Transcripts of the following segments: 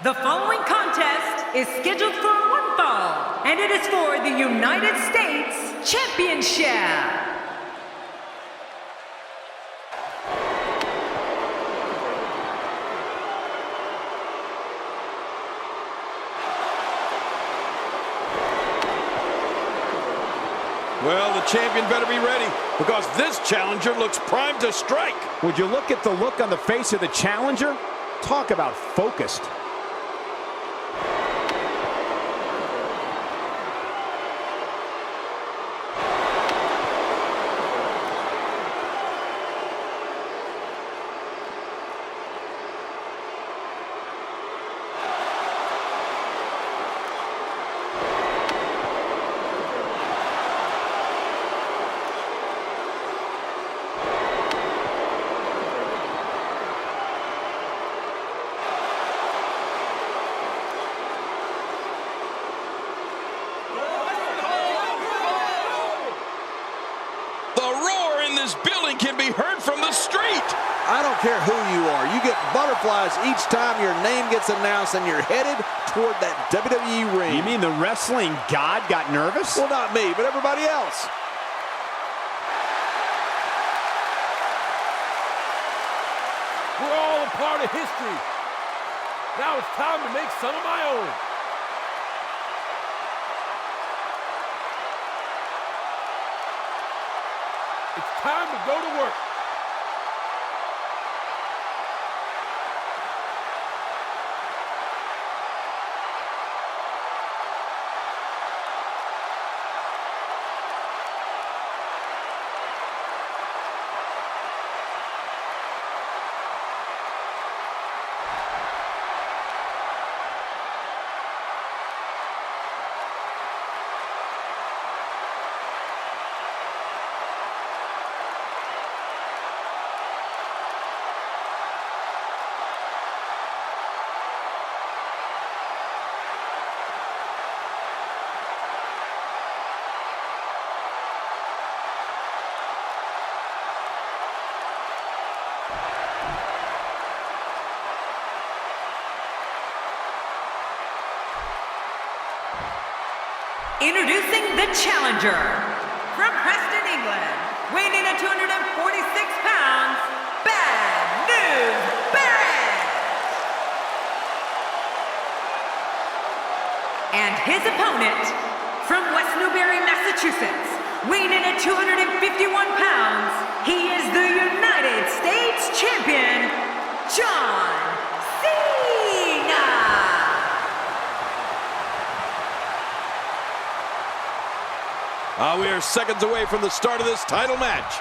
The following contest is scheduled for one fall, and it is for the United States Championship. Well, the champion better be ready, because this challenger looks primed to strike. Would you look at the look on the face of the challenger? Talk about focused. This building can be heard from the street. I don't care who you are. You get butterflies each time your name gets announced and you're headed toward that WWE ring. You mean the wrestling god got nervous? Well, not me, but everybody else. We're all a part of history. Now it's time to make some of my own. It's time to go to work. Introducing the challenger, from Preston, England, weighing in at 246 pounds, Bad News Barrett! And his opponent, from West Newbury, Massachusetts, weighing in at 251 pounds, he is the United States Champion, Cena! We are seconds away from the start of this title match.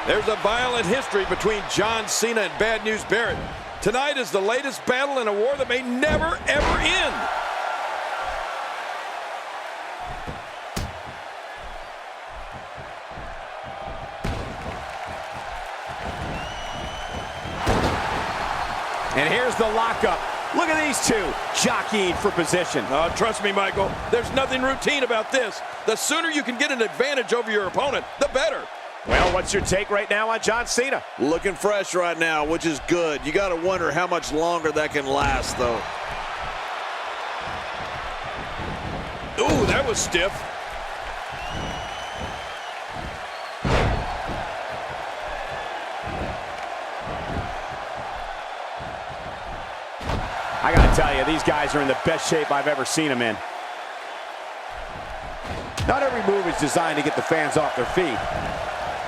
There's a violent history between John Cena and Bad News Barrett. Tonight is the latest battle in a war that may never, ever end. And here's the lockup. Look at these two jockeying for position. Trust me, Michael, there's nothing routine about this. The sooner you can get an advantage over your opponent, the better. Well, what's your take right now on John Cena? Looking fresh right now, which is good. You got to wonder how much longer that can last, though. Ooh, that was stiff. I gotta tell you, these guys are in the best shape I've ever seen them in. Not every move is designed to get the fans off their feet.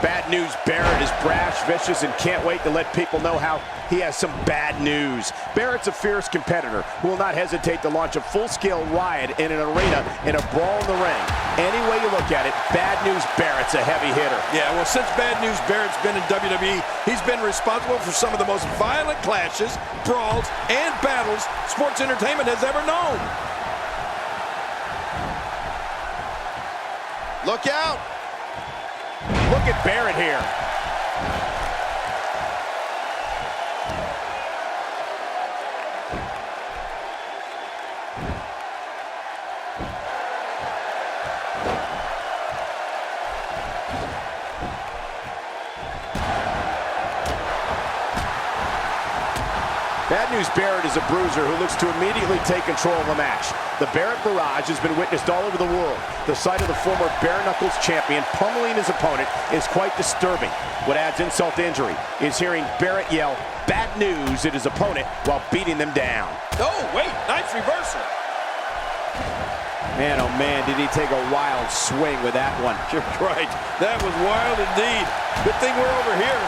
Bad News Barrett is brash, vicious, and can't wait to let people know how he has some bad news. Barrett's a fierce competitor who will not hesitate to launch a full-scale riot in an arena in a brawl in the ring. Any way you look at it, Bad News Barrett's a heavy hitter. Yeah, well, since Bad News Barrett's been in WWE, he's been responsible for some of the most violent clashes, brawls, and battles sports entertainment has ever known. Look out! Look at Barrett here. Bad news, Barrett is a bruiser who looks to immediately take control of the match. The Barrett barrage has been witnessed all over the world. The sight of the former bare knuckles champion pummeling his opponent is quite disturbing. What adds insult to injury is hearing Barrett yell bad news at his opponent while beating them down. Oh, wait, nice reversal. Man, oh man, did he take a wild swing with that one. You're right, that was wild indeed. Good thing we're over here.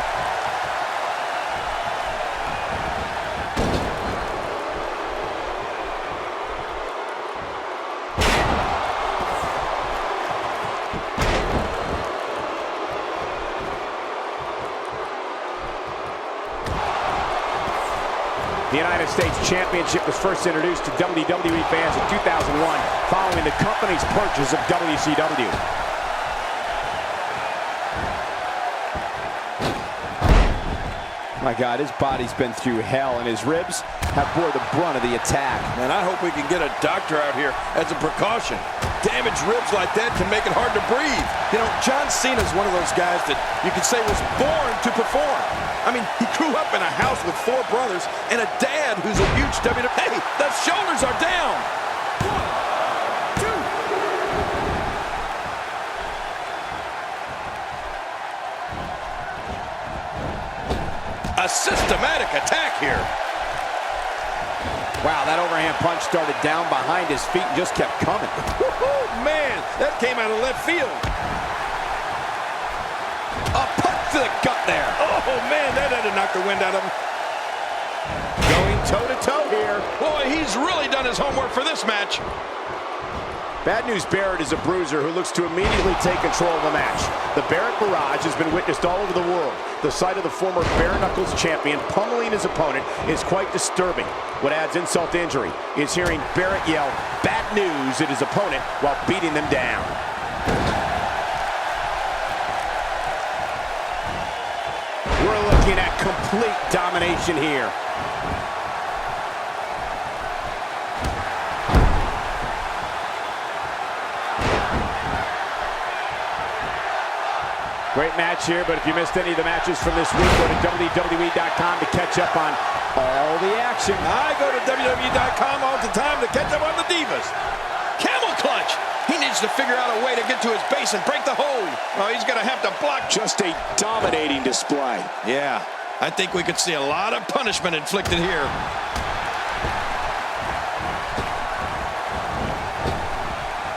The United States Championship was first introduced to WWE fans in 2001 following the company's purchase of WCW. My God, his body's been through hell, and his ribs have bore the brunt of the attack. Man, I hope we can get a doctor out here as a precaution. Damaged ribs like that can make it hard to breathe. You know, John Cena's one of those guys that you could say was born to perform. I mean, he grew up in a house with 4 brothers and a dad who's a huge WWE. Hey, the shoulders are down. 1, 2. A systematic attack here. Wow, that overhand punch started down behind his feet and just kept coming. Man, that came out of left field. A punch to the gut there. Oh, man, that had to knock the wind out of him. Going toe-to-toe here. Boy, he's really done his homework for this match. Bad news, Barrett is a bruiser who looks to immediately take control of the match. The Barrett barrage has been witnessed all over the world. The sight of the former bare knuckles champion pummeling his opponent is quite disturbing. What adds insult to injury is hearing Barrett yell bad news at his opponent while beating them down. We're looking at complete domination here. Great match here, but if you missed any of the matches from this week, go to WWE.com to catch up on all the action. I go to WWE.com all the time to catch up on the divas. Camel clutch. He needs to figure out a way to get to his base and break the hold. Oh, he's going to have to block. Just a dominating display. Yeah, I think we could see a lot of punishment inflicted here.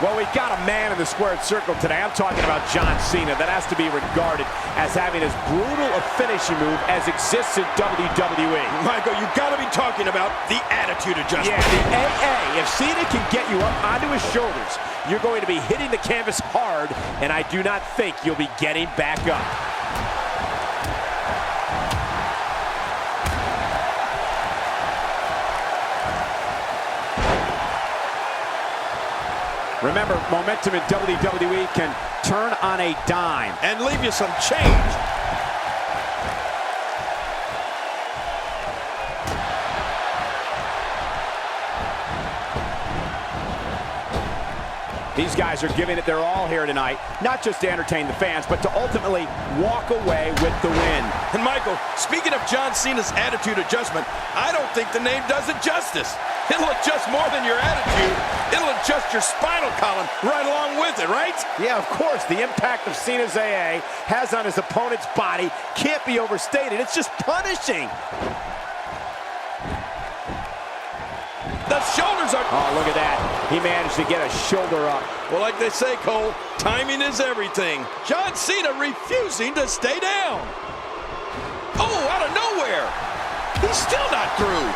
Well, we've got a man in the squared circle today. I'm talking about John Cena. That has to be regarded as having as brutal a finishing move as exists in WWE. Michael, you've got to be talking about the attitude adjustment. Yeah, the AA. If Cena can get you up onto his shoulders, you're going to be hitting the canvas hard, and I do not think you'll be getting back up. Remember, momentum in WWE can turn on a dime. And leave you some change. These guys are giving it their all here tonight, not just to entertain the fans, but to ultimately walk away with the win. And Michael, speaking of John Cena's attitude adjustment, I don't think the name does it justice. It'll adjust more than your attitude. It'll adjust your spinal column right along with it, right? Yeah, of course. The impact of Cena's AA has on his opponent's body can't be overstated. It's just punishing. The shoulders are... Oh, look at that. He managed to get a shoulder up. Well, like they say, Cole, timing is everything. John Cena refusing to stay down. Oh, out of nowhere. He's still not through.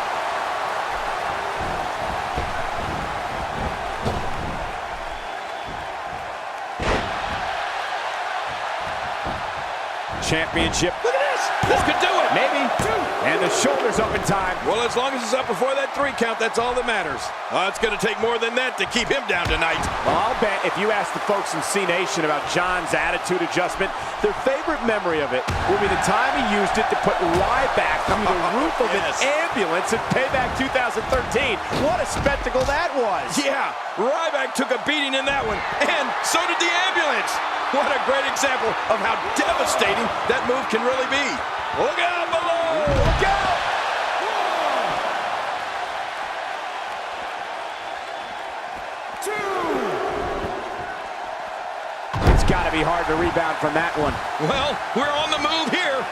Championship. Look at this. This could do it. Maybe. And the shoulder's up in time. Well, as long as it's up before that 3 count, that's all that matters. It's going to take more than that to keep him down tonight. Well, I'll bet if you ask the folks in C Nation about John's attitude adjustment, their favorite memory of it will be the time he used it to put Ryback through the roof of an ambulance in Payback 2013. What a spectacle that was. Yeah, Ryback took a beating in that one, and so did the ambulance. What a great example of how devastating that move can really be. Look out below! Look out! It's got to be hard to rebound from that one. Well, we're on the move here.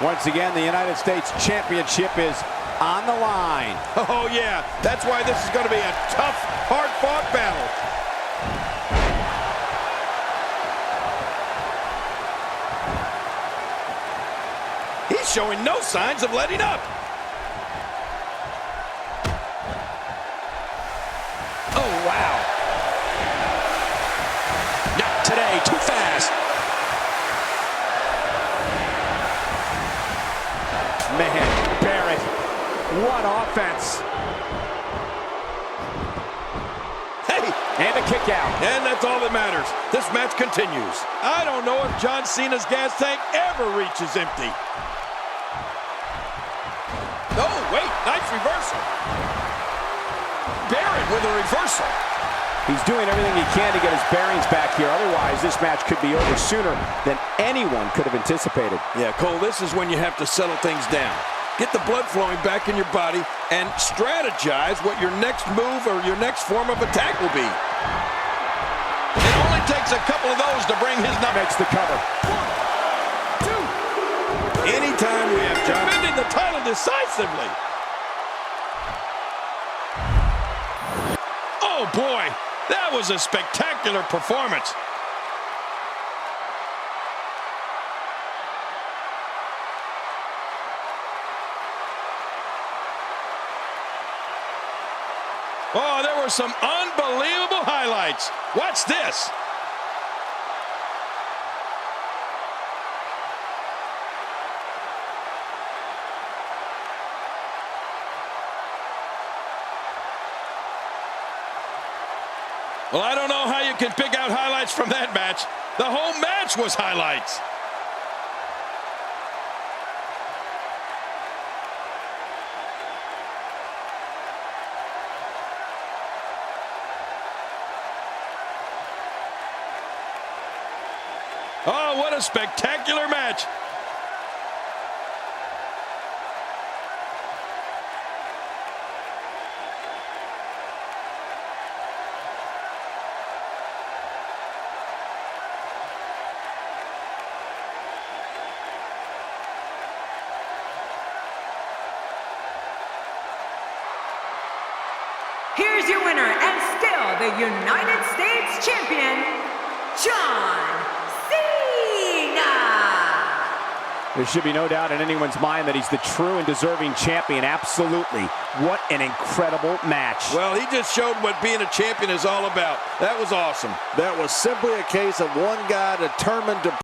Once again, the United States Championship is on the line. Oh, yeah. That's why this is going to be a tough, hard-fought battle. He's showing no signs of letting up. Oh, wow. Not today. Too fast. Man, Barrett, what offense. Hey! And a kick out. And that's all that matters. This match continues. I don't know if John Cena's gas tank ever reaches empty. Oh, wait, nice reversal. Barrett with a reversal. He's doing everything he can to get his bearings back here. Otherwise, this match could be over sooner than anyone could have anticipated. Yeah, Cole, this is when you have to settle things down. Get the blood flowing back in your body and strategize what your next move or your next form of attack will be. It only takes a couple of those to bring his number. Makes the cover. 1, 2. Anytime we have defending the title decisively. Oh, boy. That was a spectacular performance. Oh, there were some unbelievable highlights. Watch this. Well, I don't know how you can pick out highlights from that match. The whole match was highlights. Oh, what a spectacular match. Here's your winner and still the United States Champion, John Cena! There should be no doubt in anyone's mind that he's the true and deserving champion. Absolutely. What an incredible match. Well, he just showed what being a champion is all about. That was awesome. That was simply a case of one guy determined to